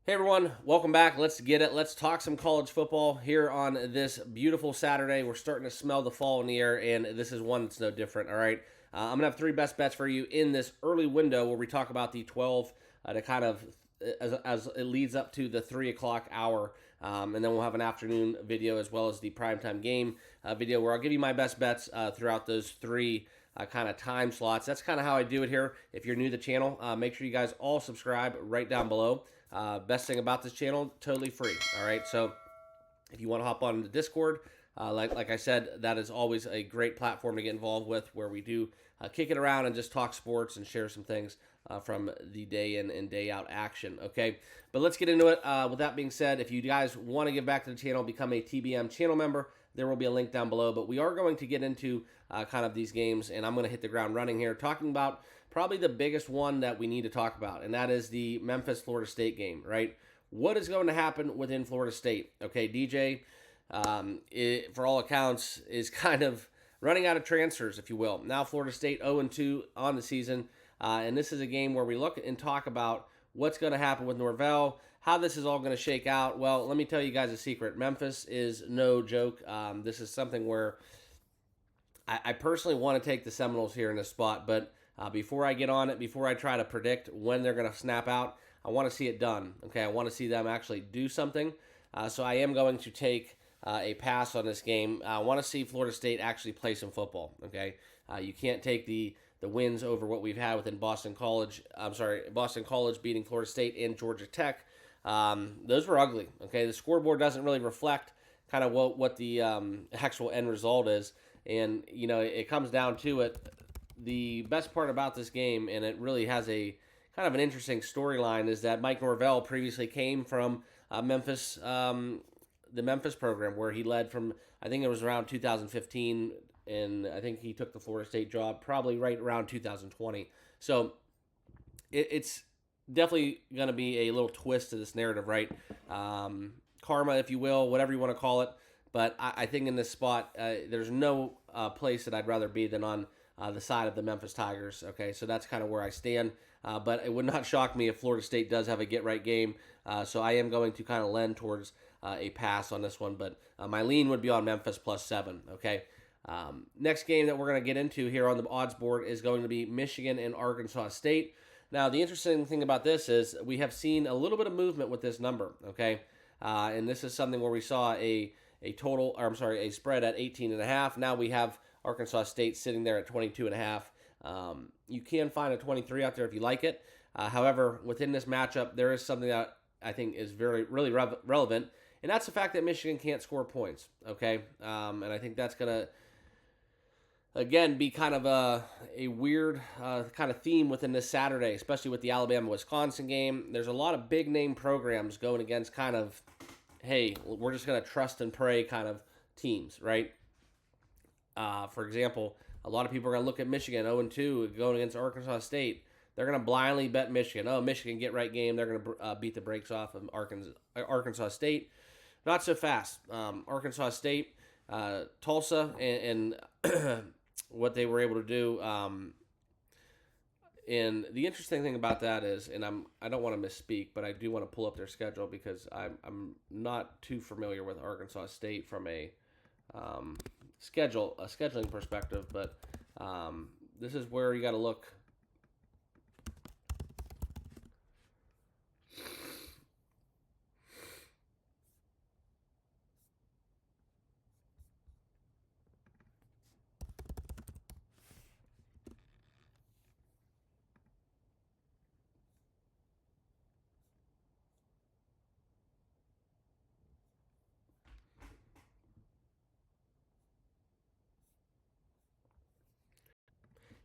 Hey everyone, welcome back. Let's get it. Let's talk some college football here on this beautiful Saturday. We're starting to smell the fall in the air, and this is one that's no different. All right, I'm gonna have three best bets for you in this early window where we talk about the 12 to kind of as it leads up to the 3 o'clock hour, and then we'll have an afternoon video as well as the primetime game video where I'll give you my best bets throughout those three kind of time slots. That's kind of how I do it here. If you're new to the channel, make sure you guys all subscribe right down below. Best thing about this channel, totally free. All right, so if you want to hop on the Discord, like I said, that is always a great platform to get involved with, where we do kick it around and just talk sports and share some things from the day in and day out action. Okay, but let's get into it. With that being said, if you guys want to give back to the channel, become a TBM channel member. There will be a link down below, but we are going to get into kind of these games, and I'm going to hit the ground running here, talking about probably the biggest one that we need to talk about, and that is the Memphis Florida State game, right? What is going to happen within Florida State? Okay, DJ, for all accounts, is kind of running out of transfers, if you will. Now Florida State 0-2 on the season, and this is a game where we look and talk about what's going to happen with Norvell, how this is all going to shake out. Well, let me tell you guys a secret. Memphis is no joke. This is something where I personally want to take the Seminoles here in this spot, but before I get on it, before I try to predict when they're going to snap out, I want to see it done. Okay, I want to see them actually do something. So I am going to take a pass on this game. I want to see Florida State actually play some football. Okay, you can't take the wins over what we've had within Boston College. I'm sorry, Boston College beating Florida State and Georgia Tech. Those were ugly. Okay, the scoreboard doesn't really reflect kind of what the actual end result is, and you know it comes down to it. The best part about this game, and it really has a kind of an interesting storyline, is that Mike Norvell previously came from Memphis, the Memphis program, where he led from, I think it was around 2015, and I think he took the Florida State job probably right around 2020. So it's definitely going to be a little twist to this narrative, right? Karma, if you will, whatever you want to call it. But I think in this spot, there's no place that I'd rather be than on the side of the Memphis Tigers. Okay, so that's kind of where I stand. But it would not shock me if Florida State does have a get-right game. So I am going to kind of lend towards a pass on this one. But my lean would be on Memphis +7. Okay. Next game that we're going to get into here on the odds board is going to be Michigan and Arkansas State. Now, the interesting thing about this is we have seen a little bit of movement with this number. Okay. And this is something where we saw a spread at 18.5. Now we have Arkansas State sitting there at 22.5. You can find a 23 out there if you like it. However, within this matchup, there is something that I think is really relevant, and that's the fact that Michigan can't score points. Okay, and I think that's gonna again be kind of a weird kind of theme within this Saturday, especially with the Alabama-Wisconsin game. There's a lot of big name programs going against kind of, hey, we're just going to trust and pray kind of teams, right? For example, a lot of people are going to look at Michigan 0-2 going against Arkansas State. They're going to blindly bet Michigan. Oh, Michigan get right game. They're going to beat the brakes off of Arkansas State. Not so fast. Arkansas State, Tulsa, and what they were able to do. And the interesting thing about that is, and I don't want to misspeak, but I do want to pull up their schedule because I'm not too familiar with Arkansas State from a scheduling perspective, but this is where you got to look.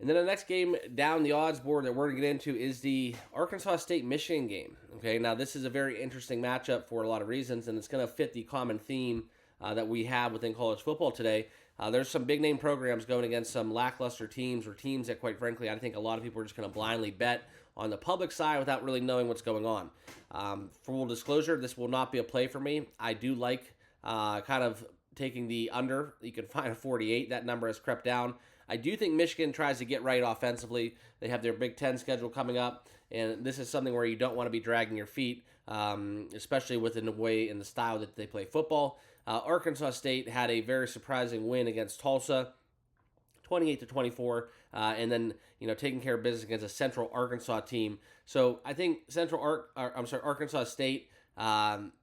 And then the next game down the odds board that we're going to get into is the Arkansas State-Michigan game. Okay, now this is a very interesting matchup for a lot of reasons, and it's going to fit the common theme that we have within college football today. There's some big-name programs going against some lackluster teams, or teams that, quite frankly, I think a lot of people are just going to blindly bet on the public side without really knowing what's going on. Full disclosure, this will not be a play for me. I do like kind of taking the under. You can find a 48. That number has crept down. I do think Michigan tries to get right offensively. They have their Big Ten schedule coming up, and this is something where you don't want to be dragging your feet, especially within the way and the style that they play football. Arkansas State had a very surprising win against Tulsa, 28-24, and then taking care of business against a Central Arkansas team. So I think Arkansas State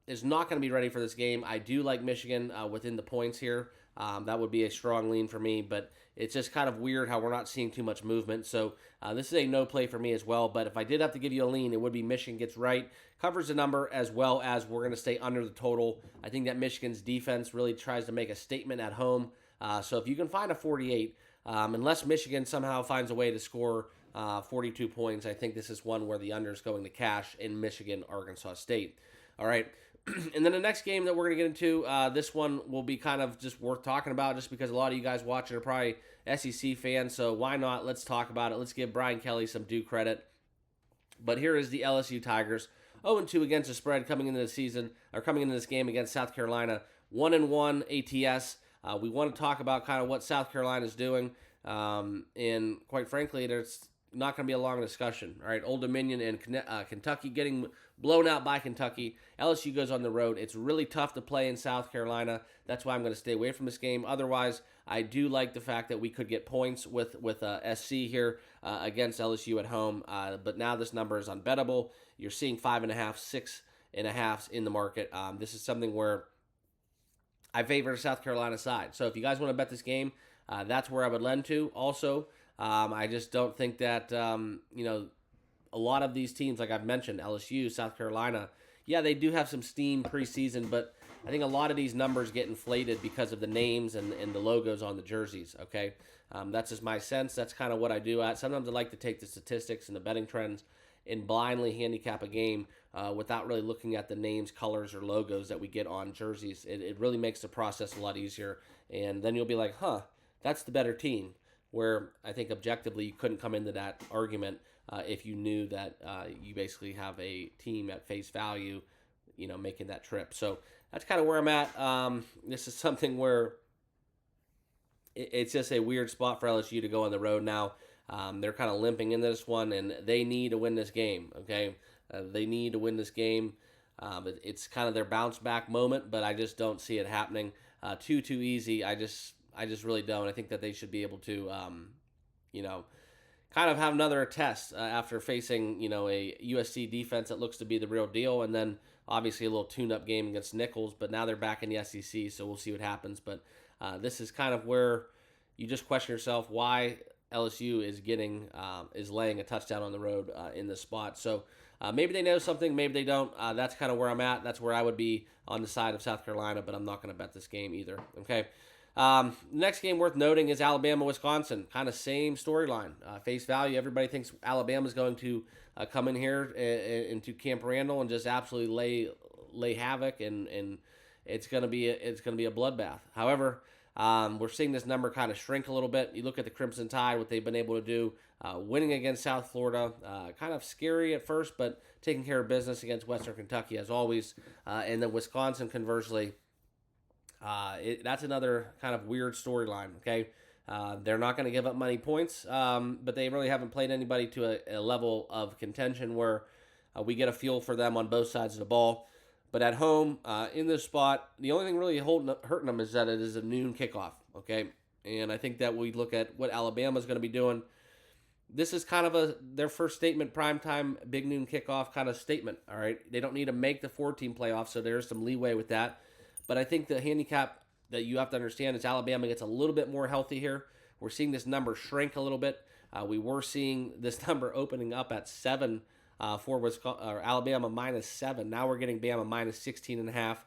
is not going to be ready for this game. I do like Michigan within the points here. That would be a strong lean for me, but it's just kind of weird how we're not seeing too much movement. So this is a no play for me as well. But if I did have to give you a lean, it would be Michigan gets right, covers the number, as well as we're going to stay under the total. I think that Michigan's defense really tries to make a statement at home. So if you can find a 48, unless Michigan somehow finds a way to score 42 points, I think this is one where the under is going to cash in Michigan, Arkansas State. All right. And then the next game that we're going to get into, this one will be kind of just worth talking about just because a lot of you guys watching are probably SEC fans, so why not? Let's talk about it. Let's give Brian Kelly some due credit. But here is the LSU Tigers, 0-2 against the spread coming into this game against South Carolina, 1-1 ATS. We want to talk about kind of what South Carolina is doing, and quite frankly, there's not going to be a long discussion. All right, Old Dominion and Kentucky getting blown out by Kentucky. LSU goes on the road. It's really tough to play in South Carolina. That's why I'm going to stay away from this game. Otherwise, I do like the fact that we could get points with SC here against LSU at home. But now this number is unbettable. You're seeing 5.5, 6.5 in the market. This is something where I favor the South Carolina side. So if you guys want to bet this game, that's where I would lend to. Also, I just don't think that, a lot of these teams, like I've mentioned, LSU, South Carolina, yeah, they do have some steam preseason, but I think a lot of these numbers get inflated because of the names and the logos on the jerseys, okay? That's just my sense. That's kind of what I do. Sometimes I like to take the statistics and the betting trends and blindly handicap a game without really looking at the names, colors, or logos that we get on jerseys. It really makes the process a lot easier, and then you'll be like, that's the better team, where I think objectively you couldn't come into that argument if you knew that you basically have a team at face value, making that trip. So that's kind of where I'm at. This is something where it's just a weird spot for LSU to go on the road now. They're kind of limping in this one, and they need to win this game, okay? They need to win this game. It's kind of their bounce back moment, but I just don't see it happening too easy. I just really don't. I think that they should be able to, kind of have another test after facing, a USC defense that looks to be the real deal, and then obviously a little tune-up game against Nichols, but now they're back in the SEC, so we'll see what happens. But this is kind of where you just question yourself why LSU is laying a touchdown on the road in this spot. So maybe they know something, maybe they don't. That's kind of where I'm at. That's where I would be on the side of South Carolina, but I'm not going to bet this game either. Okay. Next game worth noting is Alabama-Wisconsin. Kind of same storyline. Face value, everybody thinks Alabama's going to come in here into Camp Randall and just absolutely lay havoc, and it's going to be a bloodbath. However, we're seeing this number kind of shrink a little bit. You look at the Crimson Tide, what they've been able to do, winning against South Florida, kind of scary at first, but taking care of business against Western Kentucky as always. And then Wisconsin, conversely, that's another kind of weird storyline, okay? They're not going to give up many points, but they really haven't played anybody to a level of contention where we get a feel for them on both sides of the ball. But at home, in this spot, the only thing really hurting them is that it is a noon kickoff, okay? And I think that we look at what Alabama's going to be doing. This is kind of their first statement, primetime, big noon kickoff kind of statement, all right? They don't need to make the 4-team playoff, so there's some leeway with that. But I think the handicap that you have to understand is Alabama gets a little bit more healthy here. We're seeing this number shrink a little bit. We were seeing this number opening up at 7 for Alabama -7. Now we're getting Bama -16.5.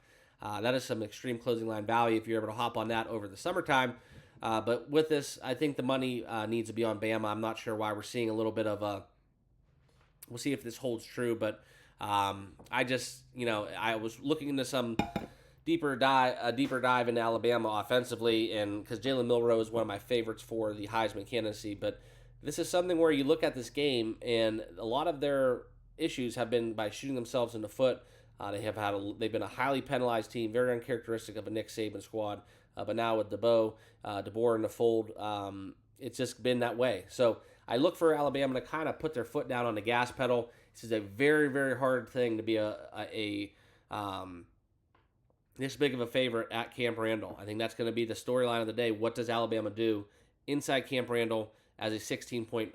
That is some extreme closing line value if you're able to hop on that over the summertime. But with this, I think the money needs to be on Bama. I'm not sure why we're seeing a little bit of a. We'll see if this holds true. But I was looking into some deeper dive into Alabama offensively, and because Jalen Milroe is one of my favorites for the Heisman candidacy, but this is something where you look at this game, and a lot of their issues have been by shooting themselves in the foot. They've been a highly penalized team, very uncharacteristic of a Nick Saban squad. But now with DeBoer in the fold, it's just been that way. So I look for Alabama to kind of put their foot down on the gas pedal. This is a very, very hard thing to be this big of a favorite at Camp Randall. I think that's going to be the storyline of the day. What does Alabama do inside Camp Randall as a 16-point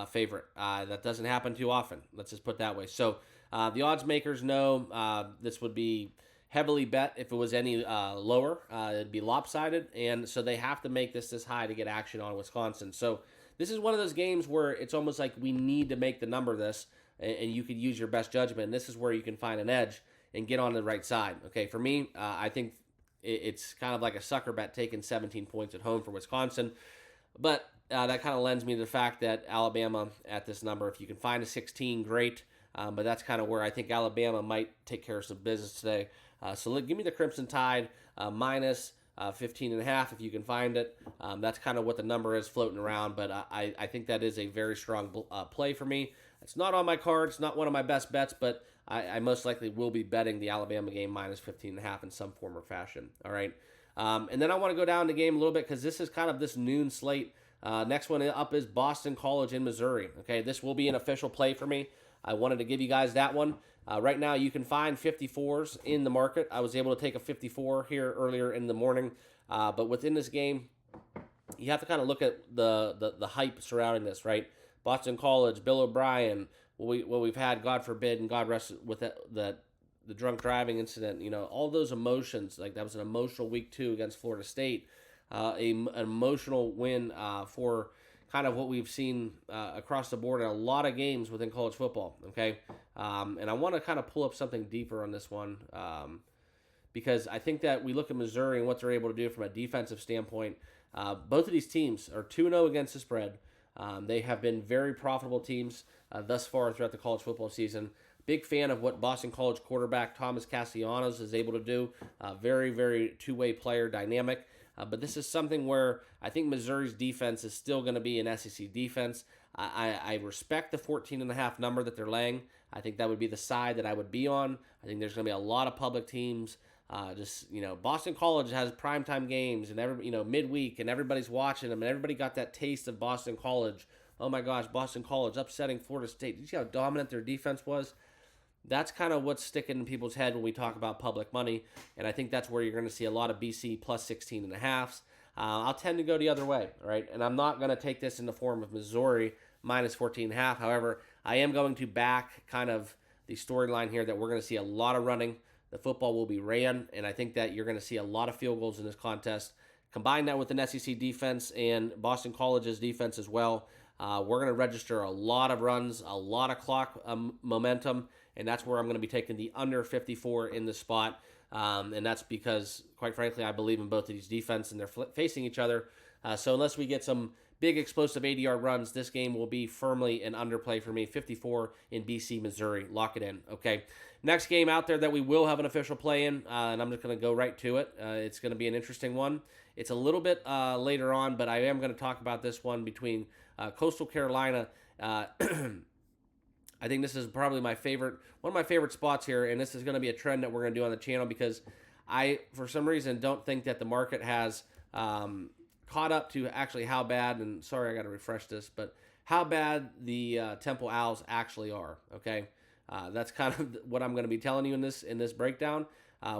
favorite? That doesn't happen too often. Let's just put it that way. So the odds makers know this would be heavily bet if it was any lower. It'd be lopsided, and so they have to make this high to get action on Wisconsin. So this is one of those games where it's almost like we need to make the number this, and you could use your best judgment. And this is where you can find an edge and get on the right side. Okay, for me, I think it's kind of like a sucker bet taking 17 points at home for Wisconsin. But that kind of lends me to the fact that Alabama at this number, if you can find a 16, great. But that's kind of where I think Alabama might take care of some business today. So give me the Crimson Tide minus 15.5 if you can find it. That's kind of what the number is floating around. But I think that is a very strong play for me. It's not on my card. It's not one of my best bets, but I most likely will be betting the Alabama game minus 15.5 in some form or fashion. All right. And then I want to go down the game a little bit because this is kind of this noon slate. Next one up is Boston College in Missouri. Okay, this will be an official play for me. I wanted to give you guys that one. Right now, you can find 54s in the market. I was able to take a 54 here earlier in the morning. But within this game, you have to kind of look at the hype surrounding this, right? Boston College, Bill O'Brien, what we've had, God forbid, and God rest with the drunk driving incident, all those emotions. Like, that was an emotional week 2 against Florida State. An emotional win for kind of what we've seen across the board in a lot of games within college football, okay? And I want to kind of pull up something deeper on this one because I think that we look at Missouri and what they're able to do from a defensive standpoint. Both of these teams are 2-0 against the spread. They have been very profitable teams thus far throughout the college football season. Big fan of what Boston College quarterback Thomas Castellanos is able to do. Very, very two-way player, dynamic. But this is something where I think Missouri's defense is still going to be an SEC defense. I respect the 14.5 number that they're laying. I think that would be the side that I would be on. I think there's going to be a lot of public teams. Boston College has primetime games and midweek, and everybody's watching them, and everybody got that taste of Boston College. Oh my gosh, Boston College upsetting Florida State. Did you see how dominant their defense was? That's kind of what's sticking in people's head when we talk about public money, and I think that's where you're going to see a lot of BC plus 16.5s. I'll tend to go the other way, right? And I'm not going to take this in the form of Missouri minus 14.5. However, I am going to back kind of the storyline here that we're going to see a lot of running. The football will be ran, and I think that you're going to see a lot of field goals in this contest. Combine that with an SEC defense and Boston College's defense as well. We're going to register a lot of runs, a lot of clock momentum, and that's where I'm going to be taking the under 54 in the spot. And that's because, quite frankly, I believe in both of these defense, and they're facing each other. So unless we get some big explosive 80-yard runs, this game will be firmly an underplay for me. 54 in BC, Missouri. Lock it in. Okay. Next game out there that we will have an official play in, and I'm just going to go right to it. It's going to be an interesting one. It's a little bit later on, but I am going to talk about this one between Coastal Carolina. I think this is probably one of my favorite spots here, and this is going to be a trend that we're going to do on the channel because I, for some reason, don't think that the market has caught up to actually how bad, and sorry I got to refresh this, but how bad the Temple Owls actually are, okay? That's kind of what I'm going to be telling you in this breakdown.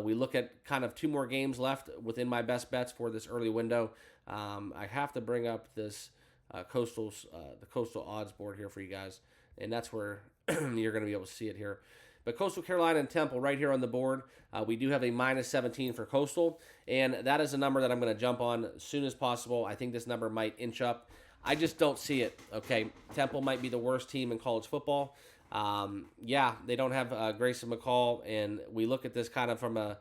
We look at kind of 2 more games left within my best bets for this early window. I have to bring up this the coastal odds board here for you guys, and that's where you're going to be able to see it here. But Coastal Carolina and Temple right here on the board. We do have a minus 17 for Coastal, and that is a number that I'm going to jump on as soon as possible. I think this number might inch up. I just don't see it, okay? Temple might be the worst team in college football. They don't have Grayson McCall, and we look at this kind of from a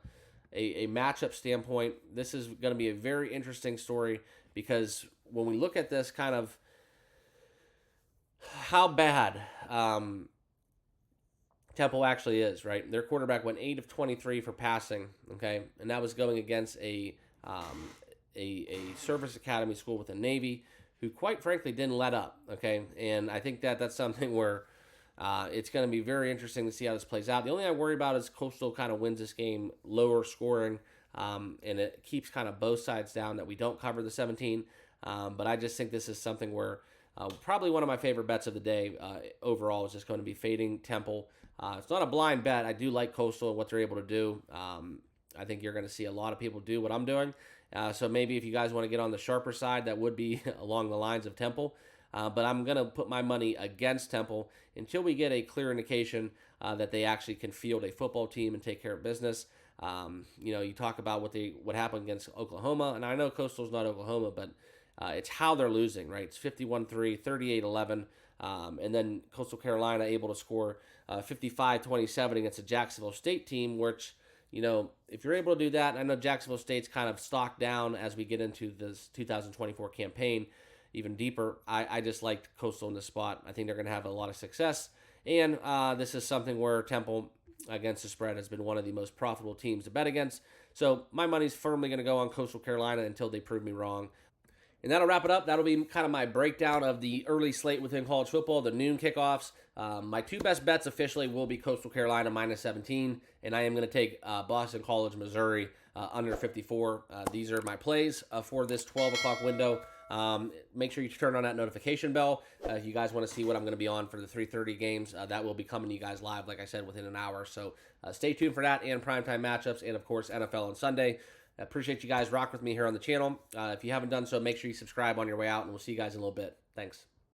matchup standpoint. This is going to be a very interesting story because when we look at this kind of how bad Temple actually is, right? Their quarterback went 8 of 23 for passing, okay? And that was going against a service academy school with the Navy who, quite frankly, didn't let up, okay? And I think that that's something where it's going to be very interesting to see how this plays out. The only thing I worry about is Coastal kind of wins this game lower scoring, and it keeps kind of both sides down that we don't cover the 17. But I just think this is something where probably one of my favorite bets of the day overall is just going to be fading Temple. It's not a blind bet. I do like Coastal and what they're able to do. I think you're going to see a lot of people do what I'm doing. So maybe if you guys want to get on the sharper side, that would be along the lines of Temple. But I'm going to put my money against Temple until we get a clear indication that they actually can field a football team and take care of business. You talk about what happened against Oklahoma, and I know Coastal's not Oklahoma, but it's how they're losing, right? It's 51-3, 38-11, and then Coastal Carolina able to score 55-27 against a Jacksonville State team, which, if you're able to do that, I know Jacksonville State's kind of stocked down as we get into this 2024 campaign even deeper. I just liked Coastal in this spot. I think they're going to have a lot of success, and this is something where Temple against the spread has been one of the most profitable teams to bet against. So my money's firmly going to go on Coastal Carolina until they prove me wrong. And that'll wrap it up. That'll be kind of my breakdown of the early slate within college football, the noon kickoffs. My two best bets officially will be Coastal Carolina minus 17, and I am going to take Boston College, Missouri under 54. These are my plays for this 12 o'clock window. Make sure you turn on that notification bell if you guys want to see what I'm going to be on for the 3:30 games. That will be coming to you guys live, like I said, within an hour. So stay tuned for that and primetime matchups, and of course NFL on Sunday. I appreciate you guys rock with me here on the channel. If you haven't done so, make sure you subscribe on your way out, and we'll see you guys in a little bit. Thanks.